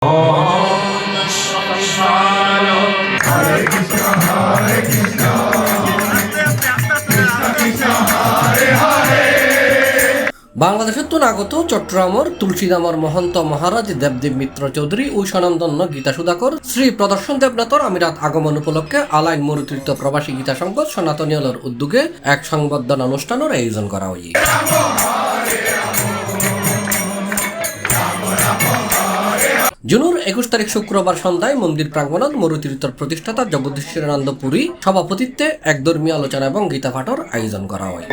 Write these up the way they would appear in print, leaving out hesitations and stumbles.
বাংলাদেশের আগত চট্টগ্রামের তুলসীদামর মহন্ত মহারাজ দেবদেব মিত্র চৌধুরী ও স্বনামধন্য গীতা সুধাকর শ্রী প্রদর্শন দেবনাথর আমিরাত আগমন উপলক্ষে আলাইন মরুতীর্থ প্রবাসী গীতা সংঘ সনাতনীয়লের উদ্যোগে এক সংবর্ধনা অনুষ্ঠানের আয়োজন করা হয়। জুনের 21 তারিখ শুক্রবার সন্ধ্যায় মন্দির প্রাঙ্গণত মরুতীর্থর প্রতিষ্ঠাতা জগদীশ্বরানন্দ পুরী সভাপতিত্বে এক ধর্মীয় আলোচনা এবং গীতা পাঠের আয়োজন করা হয়।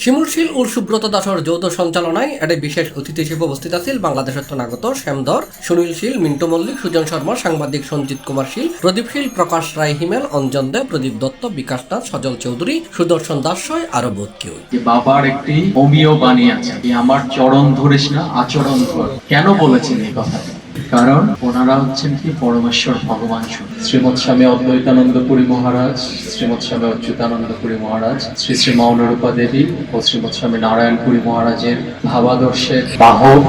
শিমুলশীল ও সুব্রত দাসের যৌথ সঞ্চালনায় এতে বিশেষ অতিথি হিসেবে উপস্থিত আছেন বাংলাদেশের আগত শ্যামধর, সুনীল শীল, মিন্টু মল্লিক, সুজন শর্মা, সাংবাদিক সঞ্জিত কুমার শীল, প্রদীপ শীল, প্রকাশ রায় হিমেল, অঞ্জন দে, প্রদীপ দত্ত, বিকাশ দাস, সজল চৌধুরী, সুদর্শন দাস সহ আরো বোধ কেউ। বাবার একটি হোমিও বাণী আছে, আমার চরণ ধরিস না আচরণ ধর। কেন বলেছেন এই কথাটি? কারণ ওনারা হচ্ছেন কি পরমেশ্বর ভগবান। শ্রীমৎ স্বামী অদ্বৈতানন্দপুরী মহারাজ, শ্রীমৎ স্বামী অচ্যুতানন্দপুরী মহারাজ, শ্রী শ্রী মৌনরূপা দেবী ও শ্রীমৎ স্বামী নারায়ণপুরী মহারাজের ভাবাদর্শের বাহক।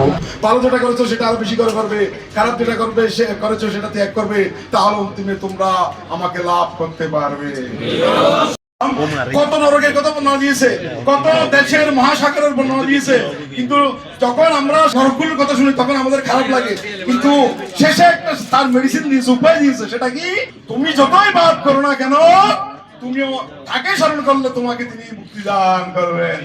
ভালো যেটা করেছো সেটা আরো বেশি করে করবে, খারাপ যেটা করবে সে করেছো সেটা ত্যাগ করবে, তাহলে অন্তিমে তোমরা আমাকে লাভ করতে পারবে। কত নরকের কথা বর্ণনা দিয়েছে, কত দেশের মহাসাগরের বর্ণনা দিয়েছে, কিন্তু যখন আমরা নরকগুলোর কথা শুনি তখন আমাদের খারাপ লাগে, কিন্তু শেষে একটা তার মেডিসিন দিয়েছে, উপায় দিয়েছে। সেটা কি? তুমি যতই পাপ করো না কেন, তুমিও তাকে স্মরণ করলে তোমাকে তিনি মুক্তি দান করবেন।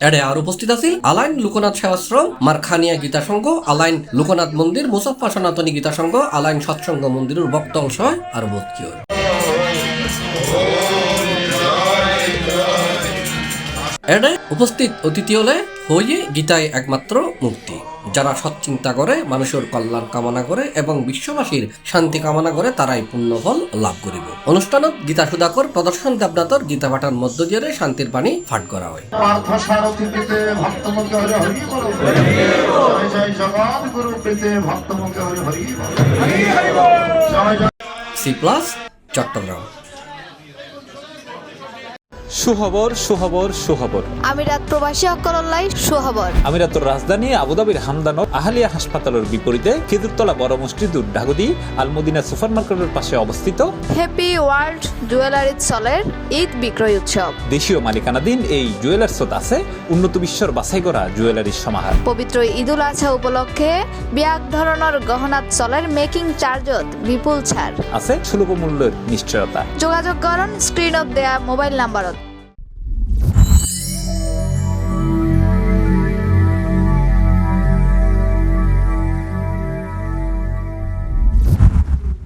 এতে আর উপস্থিত আছেন আলাইন লোকনাথ সেবাশ্রম, মারখানিয়া গীতা সংঘ, আলাইন লোকনাথ মন্দির, মুসাফা সনাতনী গীতা সংঘ, আলাইন সৎসঙ্গ মন্দিরের ভক্তল সহ আর বোধ কেউ। এডে উপস্থিত অতিথি হলে হয়ে গীতায় একমাত্র মুক্তি। যারা সৎচিন্তা করে, মানুষের কল্যাণ কামনা করে এবং বিশ্ববাসীর শান্তি কামনা করে তারাই পুণ্যফল লাভ করিব। অনুষ্ঠানত গীতা সুধাকর প্রদর্শন দেবনাথর গীতা পাঠার মধ্য দিয়ে শান্তির বাণী পাঠ করা হয়। C plus Chattogram. সুখবর সুখবর সুখবর আমিরাত প্রবাসী অকলল্লাই সুখবর। আমিরাতের রাজধানী আবুধাবির হামদানত আহলিয়া হাসপাতালের বিপরীতে খেজুরতলা বড় মসজিদুর ঢাকুদি আলমদিনা সুপার মার্কেটের পাশে অবস্থিত হ্যাপি ওয়ার্ল্ড জুয়েলারি চলের ঈদ বিক্রয় উৎসব। দেশীয় মালিকানাধীন এই জুয়েলার্সত আছে উন্নত বিশ্বের বাছাই করা জুয়েলারির সমাহার। পবিত্র ঈদুল আজহা উপলক্ষে ব্যাগ ধরনের গহনা চলের মেকিং চার্জত বিপুল ছাড় আছে সুলভ মূল্যের নিশ্চয়তা। যোগাযোগ করুন স্ক্রিনত দেয়া মোবাইল নাম্বারত।